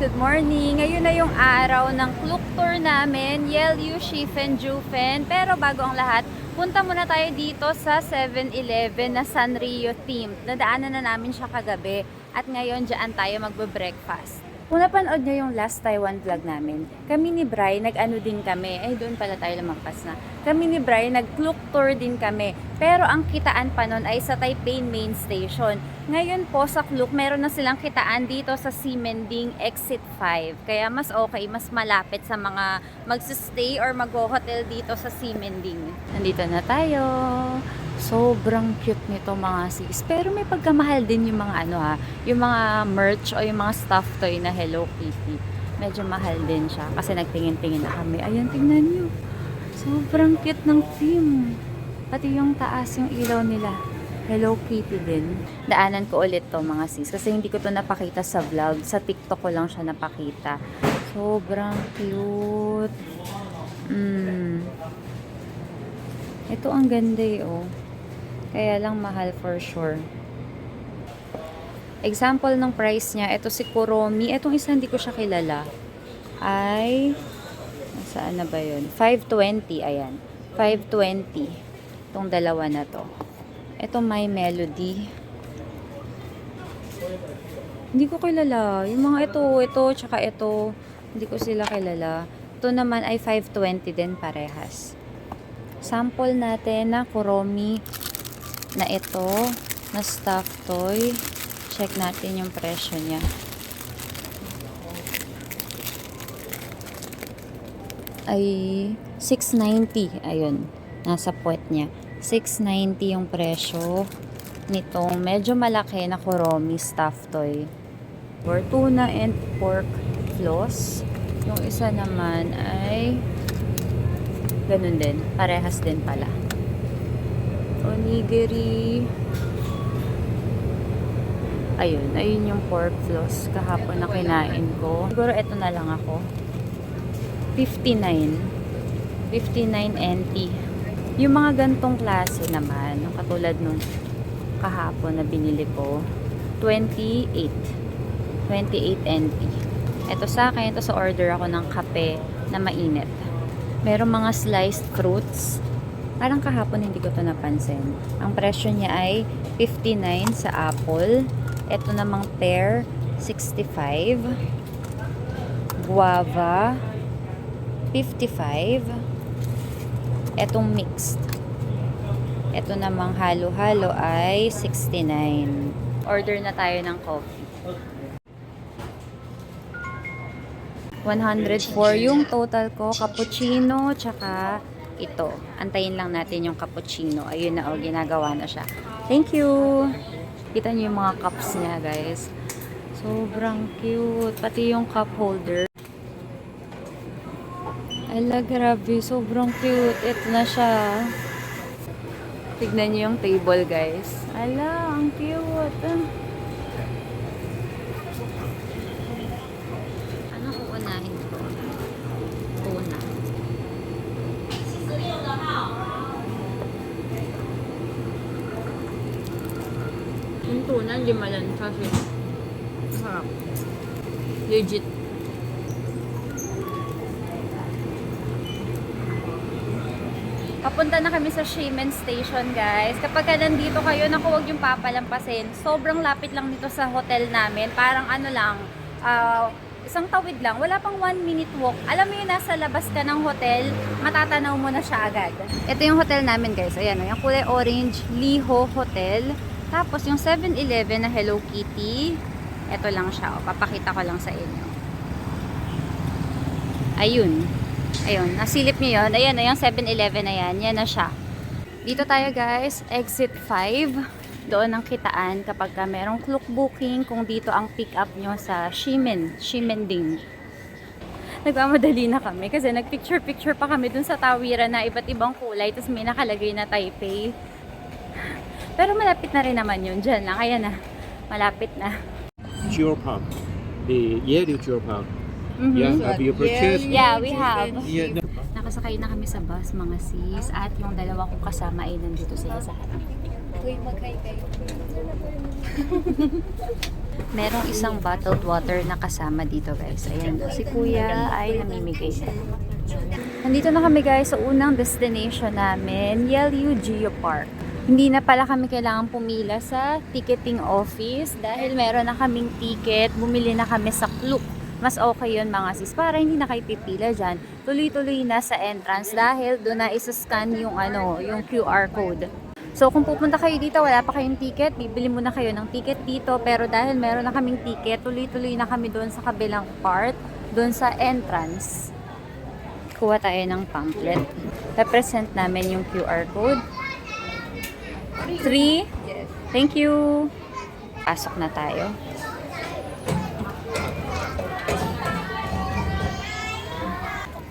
Good morning! Ngayon na yung araw ng Klook tour namin, Yelyu, Shifen, Pero bago ang lahat, punta muna tayo dito sa 7-Eleven na Sanrio themed. Nadaanan na namin siya kagabi at ngayon dyan tayo magbe-breakfast. Kung napanood nyo yung last Taiwan vlog namin, kami ni Bri, nag-ano din kami. Doon pala tayo lumampas na. Kami ni Bri, nag-Klook tour din kami. Pero ang kitaan pa nun ay sa Taipei Main Station. Ngayon po sa Klook, meron na silang kitaan dito sa Ximending Exit 5. Kaya mas okay, mas malapit sa mga magsistay or mag-hotel dito sa Ximending. Nandito na tayo. Sobrang cute nito mga sis. Pero may pagkamahal din yung mga yung mga merch o yung mga stuff toy na Hello Kitty. Medyo mahal din siya kasi nagtingin-tingin na kami. Ayan, tingnan nyo. Sobrang cute ng theme. Pati yung taas, yung ilaw nila. Hello Kitty din. Daanan ko ulit to mga sis kasi hindi ko to napakita sa vlog. Sa TikTok ko lang siya napakita. Sobrang cute. Ito ang ganda oh. Kaya lang mahal for sure. Example ng price niya, ito si Kuromi. Itong isa hindi ko siya kilala. Ay, saan na ba yun? 520, ayan. 520. Itong dalawa na to. Ito My Melody. Hindi ko kilala. Yung mga ito, tsaka ito. Hindi ko sila kilala. Ito naman ay 520 din parehas. Sample natin na Kuromi na ito, na stuffed toy. Check natin yung presyo niya. Ay, 690. Ayun, nasa puwet niya. 690 yung presyo nitong medyo malaki na Kuromi stuffed toy. For tuna and pork floss. Yung isa naman ay ganun din. Parehas din pala. Onigiri. Ayun yung pork floss kahapon na kinain ko. Siguro ito na lang ako. 59 NT. Yung mga gantong klase naman, yung katulad nung kahapon na binili ko, 28 NT. Ito sa akin, ito sa order ako ng kape na mainit. Merong mga sliced fruits. Parang kahapon hindi ko to napansin. Ang presyo niya ay 59 sa apple. Ito namang pear, 65. Guava, 55. Etong mixed. Ito namang halo-halo ay 69. Order na tayo ng coffee. 104 yung total ko. Cappuccino, tsaka ito. Antayin lang natin yung cappuccino. Ayun na, ginagawa na siya. Thank you! Kita niyo yung mga cups niya, guys. Sobrang cute. Pati yung cup holder. Ala, grabe. Sobrang cute. Ito na siya. Tignan niyo yung table, guys. Ala, ang cute. Ano uunahin ko? Tuna. Yung tuna, hindi malansa siya. Sarap. Legit. Papunta na kami sa Ximen Station, guys. Kapag nandito kayo, naku, huwag yung papalampasin. Sobrang lapit lang dito sa hotel namin. Parang ano lang, isang tawid lang. Wala pang 1 minute walk. Alam mo yun, nasa labas ka ng hotel, matatanaw mo na siya agad. Ito yung hotel namin, guys. Ayan, yung kulay orange, Liho Hotel. Tapos yung 7-Eleven na Hello Kitty. Ito lang siya. Papakita ko lang sa inyo. Ayun. Ayun, nasilip nyo yun. Ayan, yung 7-Eleven na yan. Yan na siya. Dito tayo, guys. Exit 5. Doon ang kitaan kapag merong Klook booking kung dito ang pick up nyo sa Ximending. Nagmamadali na kami kasi nagpicture-picture pa kami dun sa tawiran na iba't ibang kulay. Tapos may nakalagay na Taipei. Pero malapit na rin naman yun. Diyan lang. Ayan na. Malapit na. Jewel Park. The Yelyu Jewel Park. Yeah, have you purchased? Yeah, we have. Yeah, no. Nakasakay na kami sa bus, mga sis. At yung dalawa kong kasama ay nandito sila sa harap. Uy, mag-hi kayo. Merong isang bottled water na kasama dito guys. Ayan, si kuya ay namimigay. Nandito na kami guys sa unang destination namin, Yelyu Geopark. Hindi na pala kami kailangan pumila sa ticketing office dahil meron na kaming ticket, bumili na kami sa Klook. Mas okay yun mga sis, para hindi na kayo pipila dyan. Tuloy-tuloy na sa entrance dahil doon na isa-scan yung, yung QR code. So kung pupunta kayo dito, wala pa kayong ticket, bibili muna kayo ng ticket dito. Pero dahil meron na kaming ticket, tuloy-tuloy na kami doon sa kabilang part, doon sa entrance. Kuha tayo ng pamphlet. Represent namin yung QR code. 3. Thank you. Pasok na tayo.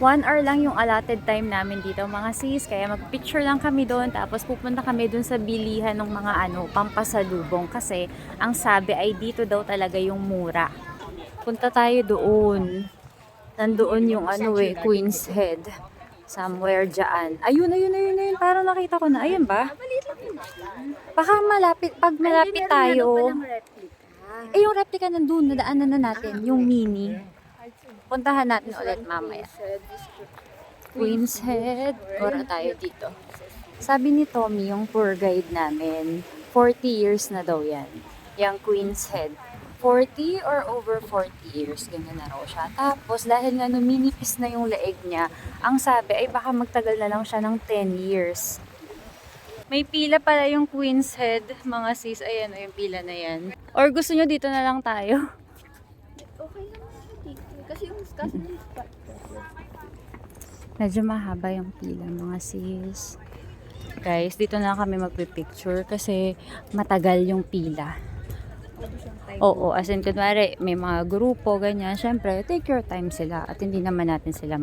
One hour lang yung allotted time namin dito mga sis, kaya mag-picture lang kami doon tapos pupunta kami doon sa bilihan ng mga pampasalubong kasi ang sabi ay dito daw talaga yung mura. Punta tayo doon. Nandoon yung Queen's Head. Somewhere dyan. Ayun. Parang nakita ko na. Ayun ba? Baka malapit, pag malapit tayo. Yung replica nandun, nadaanan na natin. Yung mini. Puntahan natin ulit mamaya. Queen's Head. Gora tayo dito. Sabi ni Tommy, yung tour guide namin, 40 years na daw yan. Yung Queen's Head. 40 or over 40 years. Ganyan na raw siya. Tapos, dahil nga numinipis na yung leeg niya, ang sabi ay baka magtagal na lang siya ng 10 years. May pila pala yung Queen's Head, mga sis. Ayan, yung pila na yan. Or gusto nyo dito na lang tayo? Okay lang dito. Kasi yung discuss ng spot. Medyo mahaba yung pila, mga sis. Guys, dito na kami magpipicture kasi matagal yung pila. Oo, as in, kunwari, may mga grupo, ganyan. Siyempre, take your time sila at hindi naman natin sila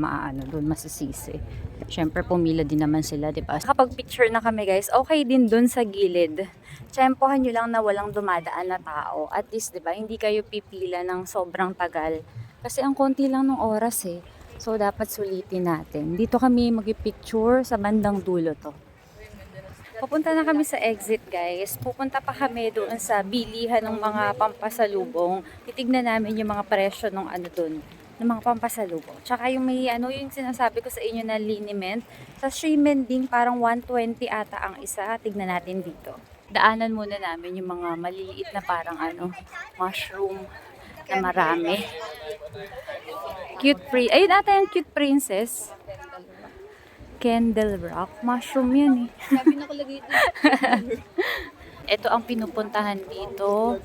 doon masisisi. Siyempre, pumila din naman sila, di ba? Kapag picture na kami, guys, okay din doon sa gilid. Tsempohan nyo lang na walang dumadaan na tao. At least, di ba, hindi kayo pipila ng sobrang tagal. Kasi ang konti lang ng oras eh. So, dapat sulitin natin. Dito kami mag-picture sa bandang dulo to. Papunta na kami sa exit guys. Pupunta pa kami doon sa bilihan ng mga pampasalubong. Titignan namin yung mga presyo ng doon, ng mga pampasalubong. Tsaka yung may yung sinasabi ko sa inyo na liniment. Sa Shrimen din parang 120 ata ang isa. Tignan natin dito. Daanan muna namin yung mga maliliit na parang mushroom na marami. Ayun ata yung cute princess. Candle rock. Mushroom yan eh. Sabi na ko lagi ito. Ito ang pinupuntahan dito.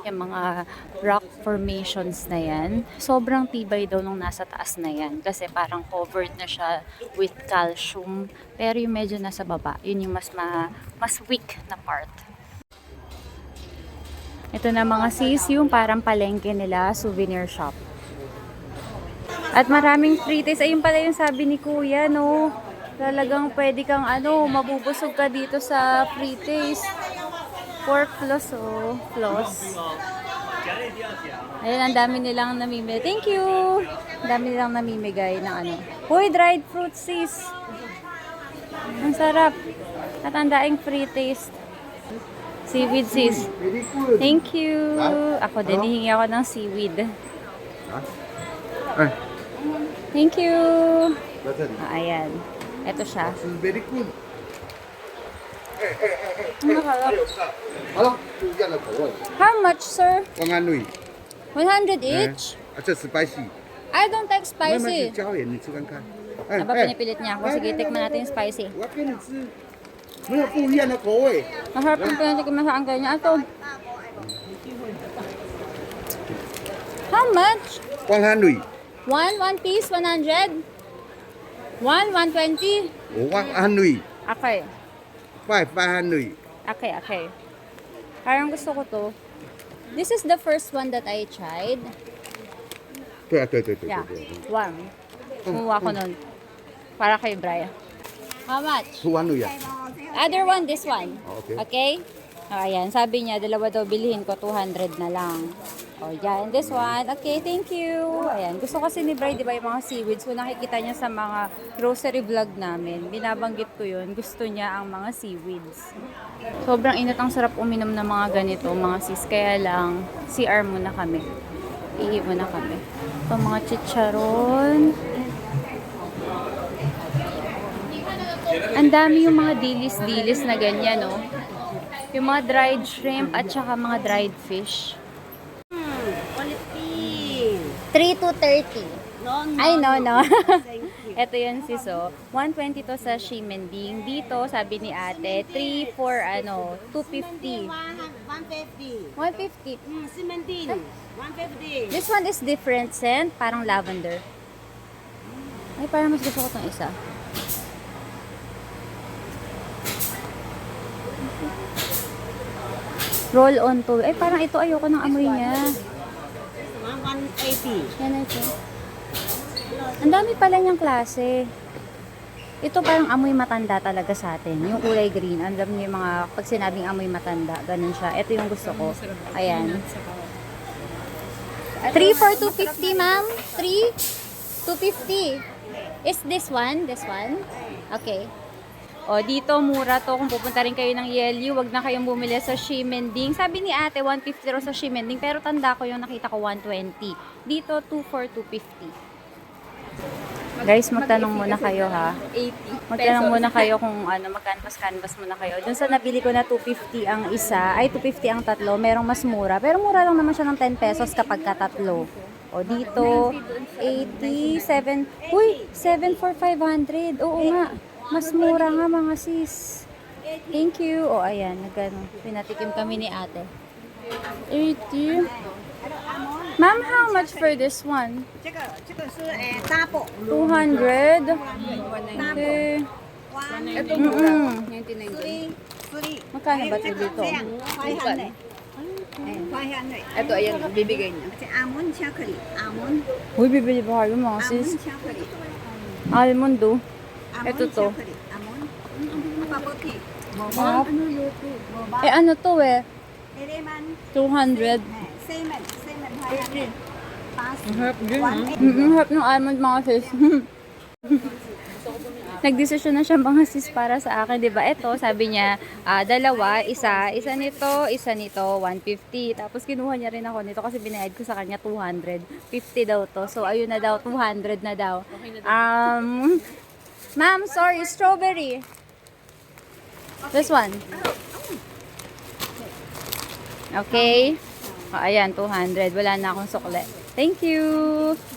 Yung mga rock formations na yan. Sobrang tibay daw nung nasa taas na yan. Kasi parang covered na siya with calcium. Pero yung medyo nasa baba, yun yung mas weak na part. Ito na mga sis, yung parang palengke nila, souvenir shop. At maraming free taste. Ayun pala yung sabi ni kuya, no? Talagang pwede kang mabubusog ka dito sa free taste. Pork floss, floss. Ayun, ang dami nilang namimigay. Thank you! Ang dami nilang namimigay ng Uy, dried fruit sis! Ang sarap. At ang daing free taste. Seaweed sis. Thank you! Ako din, hihingi ako ng seaweed. Thank you! Ayan. Ito siya. Very good. How much, sir? 100 100 each?这 spicy. I don't like 慢慢 spicy. 去椒盐，你吃看看。 Aba, pinipilit niya ako. Sige, tikman natin yung spicy. 我给你吃，没有不一样的口味。 Masarap yung pinatikim sa angkay niya. Ito. How much? 100， One piece, 100? 120? 100 Okay. 500。 Okay. Parang gusto ko to. This is the first one that I tried. 对啊，对对对 Yeah. 对对。 One. Kumuha ko nun. Para kay Brian. How much? 200呀。 Other one, this one. Okay. Okay? Ayan, sabi niya, dalawa daw bilhin ko, 200 na lang. Oh, yan. This one. Okay, thank you. Ayan. Gusto kasi ni Bri, di ba, yung mga seaweeds. Kung nakikita niya sa mga grocery vlog namin, binabanggit ko yun. Gusto niya ang mga seaweeds. Sobrang init, ang sarap uminom ng mga ganito, mga sis. Kaya lang, CR muna kami. Ihi muna kami. Ito, mga chicharon. Ang dami yung mga dilis-dilis na ganyan, no? Yung mga dried shrimp at saka mga dried fish. 3 to 30. Ay, no. Ito yun, sis, oh. 120 to sa Shimending. Dito, sabi ni ate, 3 for, 250. 150. 150. Simendin. 150. This one is different scent, parang lavender. Ay, parang mas gusto ko itong isa. Roll on to. Ay, parang ito, ayoko ng amoy niya. 180. Yan ito. Ang dami pala niyang klase. Ito parang amoy matanda talaga sa atin. Yung kulay green. Alam niyo yung mga, pag sinabing amoy matanda, ganun siya. Ito yung gusto ko. Ayan. 3 for 250, ma'am. 3, 250. Is this one? This one? Okay. O, dito mura to. Kung pupunta rin kayo ng Yelyu, wag na kayong bumili sa Shimending. Sabi ni ate, 150 raw sa Shimending. Pero tanda ko yung nakita ko, 120. Dito, 2 for 250. Guys, magtanong muna kayo, ha? 80 Magtanong muna kayo kung mag-canvas muna kayo. Dun sa nabili ko na 250 ang isa, ay 250 ang tatlo, merong mas mura. Pero mura lang naman siya ng 10 pesos kapag katatlo. O dito, 87. Uy, 7 for 500. Oo nga. Mas mura nga mga sis. Thank you. O ayan, pinatikim kami ni ate. 80. Ma'am, how much for this one? 这个是double. 200. Okay. Ito mura. 99. 3. Magkano ba ito dito? 500. 500. Ito, ayan, bibigay niya. Almond chocolate. Almond. Uy, bibili ba kayo mga sis? Chocolate. Almond do. Almond Ito to. chocolate. Almond. Bubble tea. Sarap. Eh ano to eh? Eleman. 200. Semen. 500. Pass. Harap din, ha? Harap ng almond mga sis. Nagdesisyon na siya mga sis para sa akin, 'di ba? Ito, sabi niya, dalawa, isa nito, 150. Tapos kinuha niya rin ako nito kasi binayad ko sa kanya 200. 50 daw to. So ayun na daw, 200 na daw. Ma'am, sorry, strawberry. This one. Okay. Ayan, 200. Wala na akong sukle. Thank you.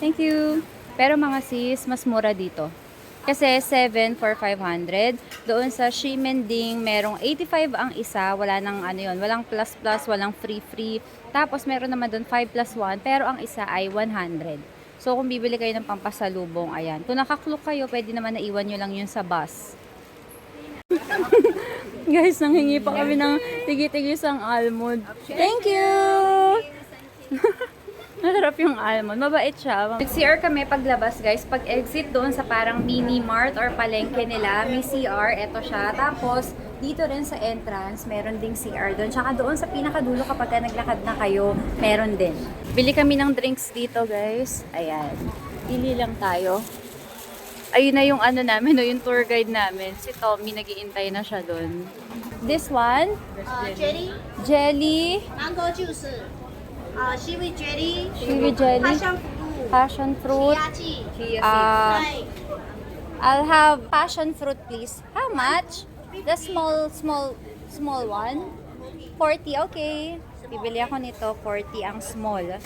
Thank you. Pero mga sis, mas mura dito. Kasi 7 for 500. Doon sa Shimending, merong 85 ang isa. Wala nang walang plus plus, walang free. Tapos meron naman doon 5 plus 1, pero ang isa ay 100. So kung bibili kayo ng pampasalubong, ayan. Kung nakaklok kayo, pwede naman na iwan nyo lang yun sa bus. Guys, nanghingi pa kami ng tigi-tigis ang almond. Thank you! Masarap yung almond. Mabait siya. Nag-CR kami paglabas, guys. Pag exit doon sa parang mini mart or palengke nila, may CR. Ito siya. Tapos, dito rin sa entrance, meron ding CR doon. Tsaka doon sa pinakadulo kapag naglakad na kayo, meron din. Bili kami ng drinks dito, guys. Ayan. Pili lang tayo. Ayun na yung namin, yung tour guide namin. Si Tommy, nag-iintay na siya doon. This one? Jelly. Jelly. Mango juice. Seaweed jelly. Seaweed jelly. Passion fruit. Chia I'll have passion fruit, please. How much? The small one? 40, okay. Bibili ako nito, 40 ang small.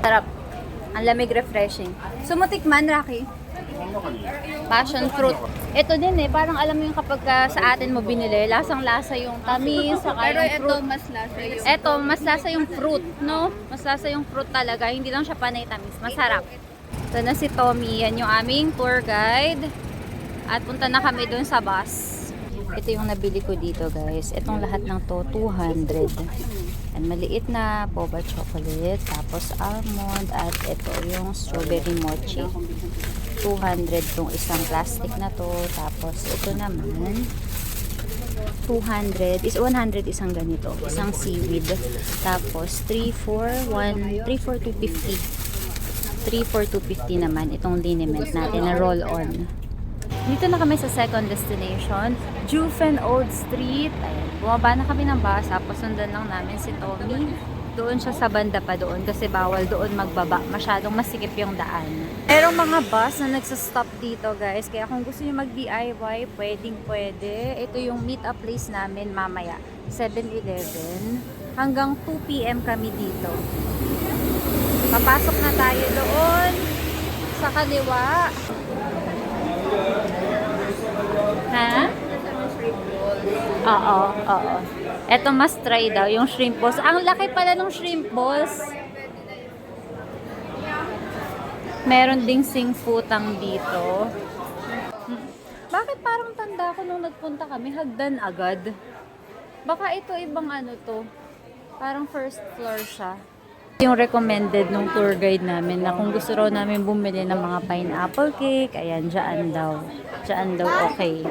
Sarap. Ang lamig, refreshing. Sumutikman, Rocky. Passion fruit. Ito din parang alam mo yung kapag sa atin mo binili, lasang-lasa yung tamis, saka Pero yung ito, fruit. mas lasa yung... Ito, mas lasa yung fruit, no? Mas lasa yung fruit talaga. Hindi lang siya panay tamis. Masarap. Ito na si Tommy. Yan yung aming tour guide. At punta na kami dun sa bus. Ito yung nabili ko dito, guys. Itong lahat ng to, 200. And maliit na boba chocolate. Tapos almond. At ito yung strawberry mochi. 200 tong isang plastic na to. Tapos ito naman, 200 is 100 isang ganito, isang seaweed. Tapos 3 for 250. 3 for 250 naman itong liniment natin na roll-on. Dito na kami sa second destination, Jufen Old Street. Ayan, bumaba na kami ng bus, tapos sundan lang namin si Tommy. Doon siya sa banda pa doon kasi bawal doon magbaba. Masyadong masikip yung daan. Merong mga bus na nagsastop dito guys. Kaya kung gusto niyo mag-DIY, pwede. Ito yung meet-up place namin mamaya. 7-Eleven. Hanggang 2 PM kami dito. Papasok na tayo doon sa kaliwa. Ha? Oo. Eto mas try daw yung shrimp balls. Ang laki pala ng shrimp balls. Meron ding singfutang dito. Bakit parang tanda ko nung nagpunta kami, hagdan agad? Baka ito ibang ano to. Parang first floor siya. Yung recommended nung tour guide namin na kung gusto raw namin bumili ng mga pineapple cake, ayan, dyan daw. Dyan daw okay.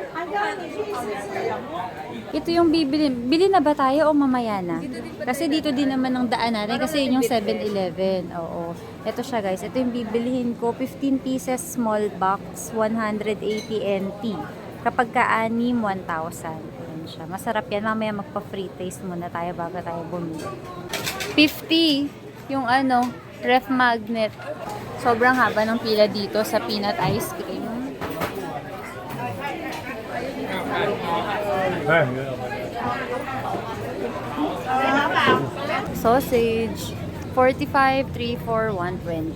Ito yung bibili. Bili na ba tayo o mamaya na? Kasi dito din naman ang daan natin. Kasi yun yung 7-Eleven. Oo. Ito siya guys. Ito yung bibilihin ko. 15 pieces small box. 180 NT. Kapag ka-anim, 1,000. Ayan siya. Masarap yan. Mamaya magpa-free taste muna tayo bago tayo bumili. 50. Yung ano, ref magnet. Sobrang haba ng pila dito sa peanut ice cream. Sausage. 45, 3 for 120.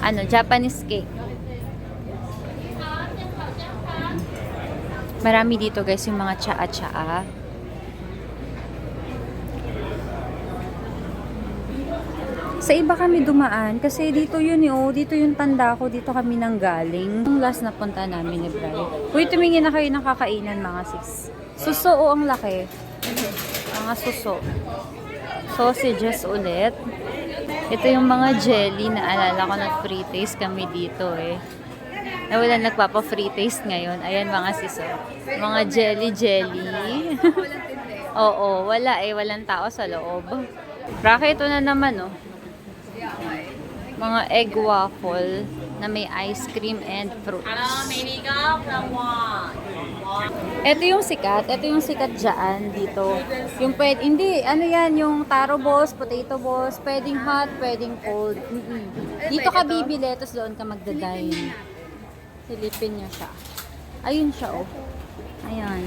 Ano, Japanese cake. Marami dito guys yung mga tsaa-tsaa. Sa iba kami dumaan kasi dito yun dito yung tanda ko, dito kami nanggaling. Yung last na punta namin ni Bri. Uy, tumingin na kayo ng kakainan mga sis. Suso ang laki. Mga suso. Sausages ulit. Ito yung mga jelly na alala ko na free taste kami dito Na wala nagpapa-free taste ngayon. Ayan mga sis. Mga jelly. Oo, wala walang tao sa loob. Rocky, ito na naman mga egg waffle na may ice cream and fruits. Ito yung sikat dyan dito. Yung pwede, hindi, ano yan, yung taro balls, potato balls, pwedeng hot, pwedeng cold. Dito ka bibili, tapos doon ka magdadine. Silipin nyo siya. Ayun siya Ayan.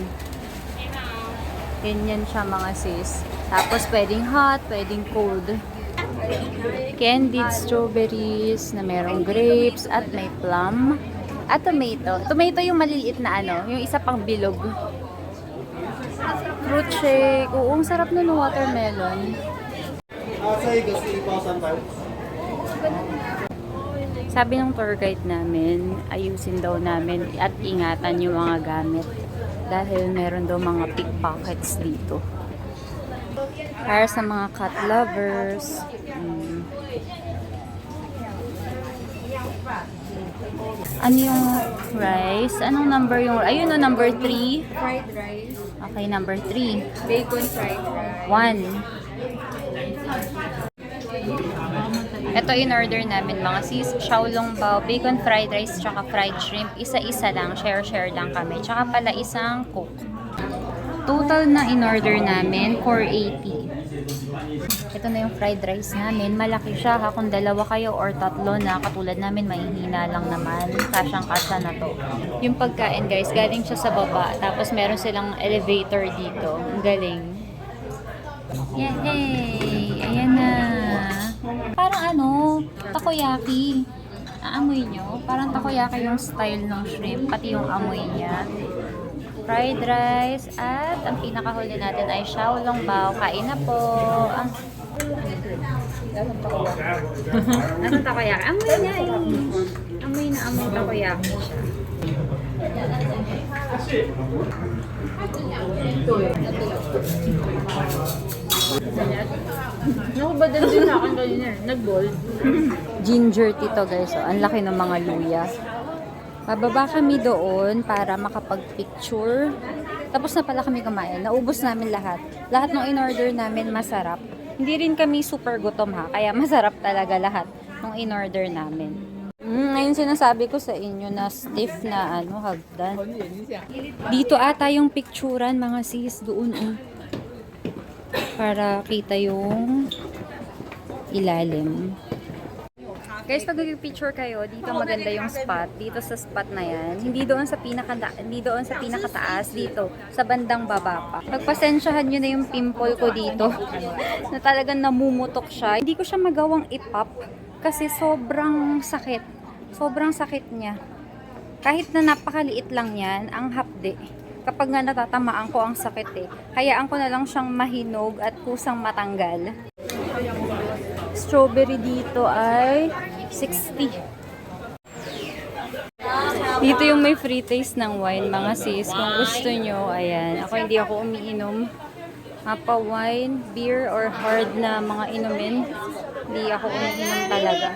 Ganyan siya mga sis. Tapos pwedeng hot, pwedeng cold. Candied strawberries na merong grapes at may plum at tomato. Tomato yung maliliit na yung isa pang bilog. Fruit shake. Oo, ang sarap nun ng watermelon. Sabi ng tour guide namin, ayusin daw namin at ingatan yung mga gamit dahil meron daw mga pickpockets dito. Para sa mga cat lovers. Ano yung rice? Anong number yung... Ayun number 3. Fried rice. Okay, number 3. Bacon fried rice. 1. Ito in-order namin mga sis. Xiaolong bao, bacon fried rice, tsaka fried shrimp. Isa-isa lang. Share lang kami. Tsaka pala isang coke. Total na in-order namin, 480. Ito na yung fried rice namin. Malaki siya ha. Kung dalawa kayo or tatlo na, katulad namin, mahihina lang naman. Kasyang-kasya na to. Yung pagkain guys, galing siya sa baba. Tapos meron silang elevator dito. Ang galing. Yay! Ayan na. Parang takoyaki. Aamoy nyo? Parang takoyaki yung style ng shrimp. Pati yung amoy niya. Fried rice at ang pinakahuli natin ay xiaolong bao. Kain na po. Nasaan takoyaki? Amoy niya Amoy na amoy takoyaki siya. Nakubadal din sa akin kanina. Nag-bold. Ginger tea to guys. Ang laki ng mga luya. Bababa kami doon para makapag-picture. Tapos na pala kami kumain. Naubos namin lahat. Lahat ng in-order namin masarap. Hindi rin kami super gutom ha. Kaya masarap talaga lahat ng in-order namin. Ngayon sinasabi ko sa inyo na stiff na hagdan. Dito ata yung picturean mga sis doon. Para kita yung ilalim. Guys, pag picture kayo, dito maganda yung spot. Dito sa spot na yan. Hindi doon sa pinakataas. Dito, sa bandang baba pa. Pagpasensyahan nyo na yung pimple ko dito. Na talagang namumutok siya. Hindi ko siya magawang ipop. Kasi sobrang sakit. Sobrang sakit niya. Kahit na napakaliit lang yan, ang hapde. Kapag nga natatamaan ko ang sakit Hayaan ko na lang siyang mahinog at kusang matanggal. Strawberry dito ay 60. Dito yung may free taste ng wine, mga sis. Kung gusto nyo, ayan. Ako hindi ako umiinom. Mapa wine, beer, or hard na mga inumin. Hindi ako umiinom talaga.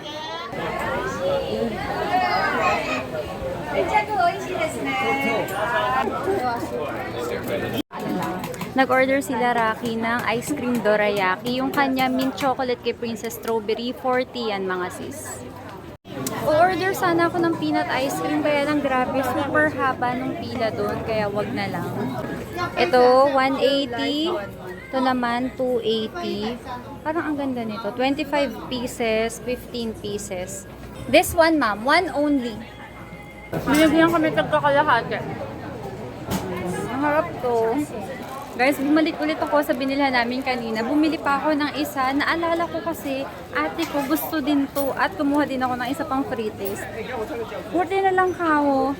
Nag-order sila Rocky ng ice cream dorayaki. Yung kanya mint chocolate kay Princess Strawberry, 40 yan mga sis. O-order sana ako ng peanut ice cream, kaya lang grabe, super haba nung pila doon, kaya wag na lang. Ito, 180. Ito naman, 280. Parang ang ganda nito. 25 pieces, 15 pieces. This one, ma'am, one only. Binigyan kami tagkakalahati. Ang harap to. Guys, bumalik ulit ako sa binilhan namin kanina. Bumili pa ako ng isa. Naalala ko kasi, ate ko gusto din to. At kumuha din ako ng isa pang free taste. Buti na lang kao.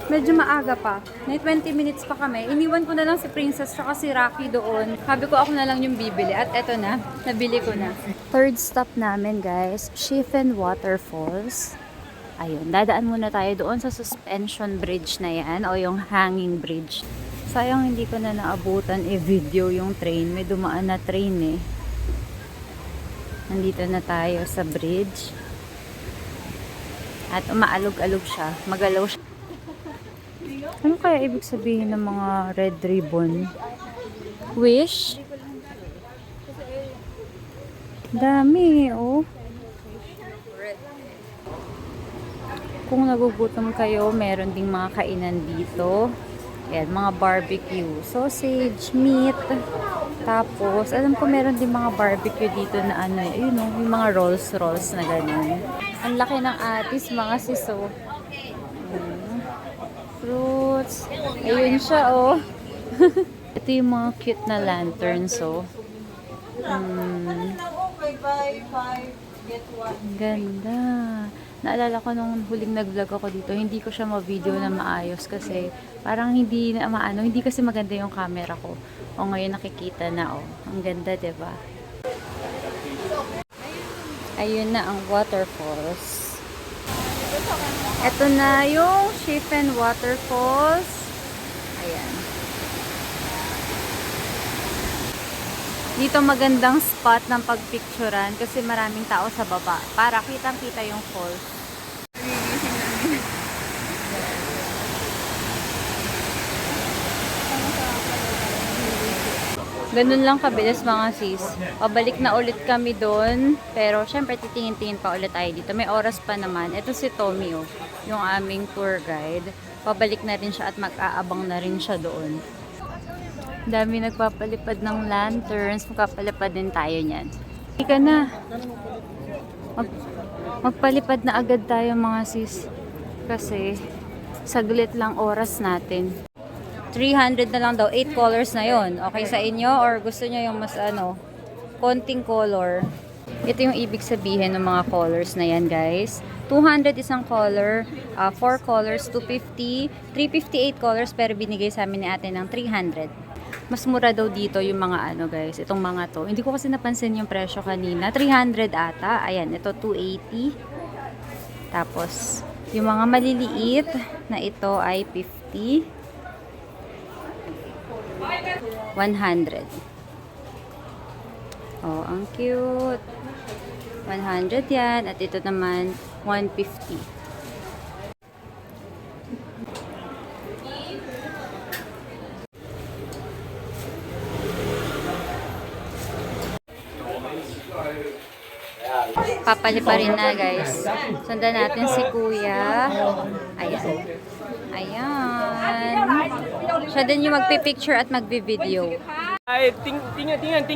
Medyo maaga pa. May 20 minutes pa kami. Iniwan ko na lang si Princess at si Rocky doon. Sabi ko ako na lang yung bibili. At eto na, nabili ko na. Third stop namin guys, Chifen Waterfalls. Ayun, dadaan muna tayo doon sa suspension bridge na yan o yung hanging bridge. Sayang hindi ko na naabutan i-video yung train. May dumaan na train Nandito na tayo sa bridge. At umaalog-alog siya. Magalaw siya. Ano kaya ibig sabihin ng mga red ribbon? Wish? Dami, Kung nagugutom kayo, meron ding mga kainan dito. Ayan, mga barbecue. Sausage, meat. Tapos, alam ko meron din mga barbecue dito na yung mga rolls na gano'n. Ang laki ng atis, mga siso. Fruits. Ayun siya, Ito yung mga cute na lanterns, Ganda. Naalala ko nung huling nag-vlog ako dito, hindi ko siya ma-video na maayos kasi parang hindi na maano, hindi kasi maganda yung camera ko. O ngayon nakikita na, Ang ganda, 'di ba? Ayun na ang waterfalls. Ito na yung Chifen Waterfalls. Ayan. Dito magandang spot ng pagpicturan kasi maraming tao sa baba para kitang-kita yung falls. Ganun lang kabilis mga sis. Pabalik na ulit kami doon. Pero syempre titingin-tingin pa ulit tayo dito. May oras pa naman. Ito si Tommy yung aming tour guide. Pabalik na rin siya at mag-aabang na rin siya doon. Dami nagpapalipad ng lanterns. Magpapalipad din tayo niyan. Hindi ka na. Magpalipad na agad tayo mga sis. Kasi saglit lang oras natin. 300 na lang daw. 8 colors na yon. Okay sa inyo? Or gusto nyo yung mas konting color? Ito yung ibig sabihin ng mga colors na yan guys. 200 isang color. 4 colors, 250. 358 colors pero binigay sa amin ni ate ng 300. Mas mura daw dito yung mga guys. Itong mga to. Hindi ko kasi napansin yung presyo kanina. 300 ata. Ayan, ito 280. Tapos, yung mga maliliit na ito ay 50. 100. Ang cute. 100 yan. At ito naman, 150. Papaliparin na, guys. Sundan natin si Kuya. Ayan. Ayan. Siya din yung magpipicture at magbi-video. 来，盯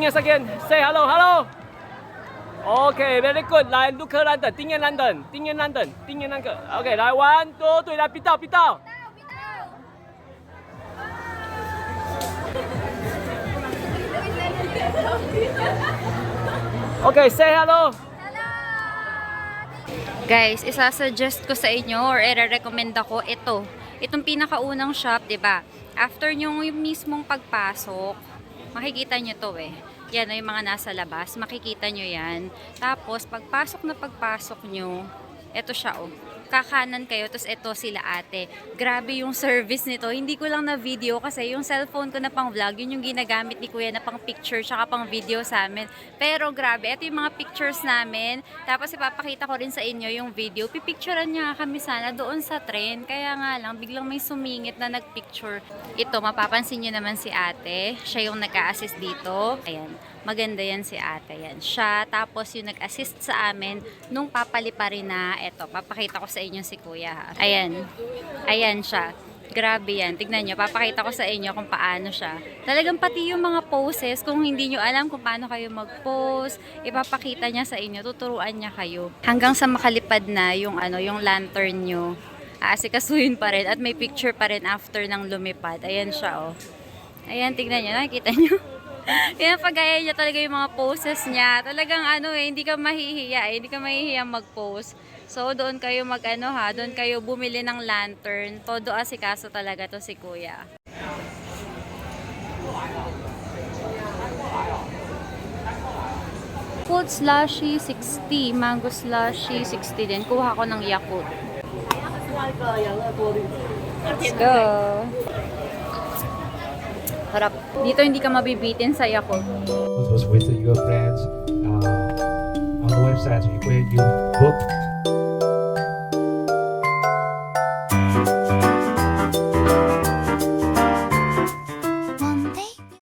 眼 second say hello hello。OK very good， 来 look London， 盯眼 London， 盯眼 London， 盯眼那个。OK 来 one two 对，来 比到。OK say hello。 Guys, isasuggest ko sa inyo or i-recommend ako ito. Itong pinakaunang shop, 'di ba? After nyo yung mismong pagpasok, makikita nyo to eh. Yan yung mga nasa labas, makikita nyo yan. Tapos, pagpasok nyo, eto siya oh. Kakanan kayo, tapos eto sila ate. Grabe yung service nito. Hindi ko lang na video kasi yung cellphone ko na pang vlog, yun yung ginagamit ni Kuya na pang picture tsaka pang video sa amin. Pero grabe, eto yung mga pictures namin. Tapos ipapakita ko rin sa inyo yung video. Pipicturean niya kami sana doon sa train. Kaya nga lang, biglang may sumingit na nagpicture. Ito, mapapansin nyo naman si ate. Siya yung nag-a-assist dito. Ayan. Maganda yan si ate. Yan siya. Tapos yung nag-assist sa amin nung papaliparin na. Eto, papakita ko sa inyo si Kuya. Ha? Ayan. Ayan siya. Grabe yan. Tignan nyo. Papakita ko sa inyo kung paano siya. Talagang pati yung mga poses, kung hindi nyo alam kung paano kayo mag-pose, ipapakita niya sa inyo. Tuturuan niya kayo. Hanggang sa makalipad na yung, yung lantern nyo. Aasikasuhin pa rin. At may picture pa rin after ng lumipad. Ayan siya, oh. Ayan, tignan nyo. Nakikita nyo? Yan, pagaya niya talaga yung mga poses niya. Talagang hindi ka mahihiya hindi ka mahihiya mag-pose. So, doon kayo doon kayo bumili ng lantern. Todo asikaso talaga to si Kuya. Yakult slushy 60, mango slushy 60 din. Kuha ko ng Yakult. Let's go! Harap. Dito hindi ka mabibitin sa Yakult. Photos with your friends on the website. You book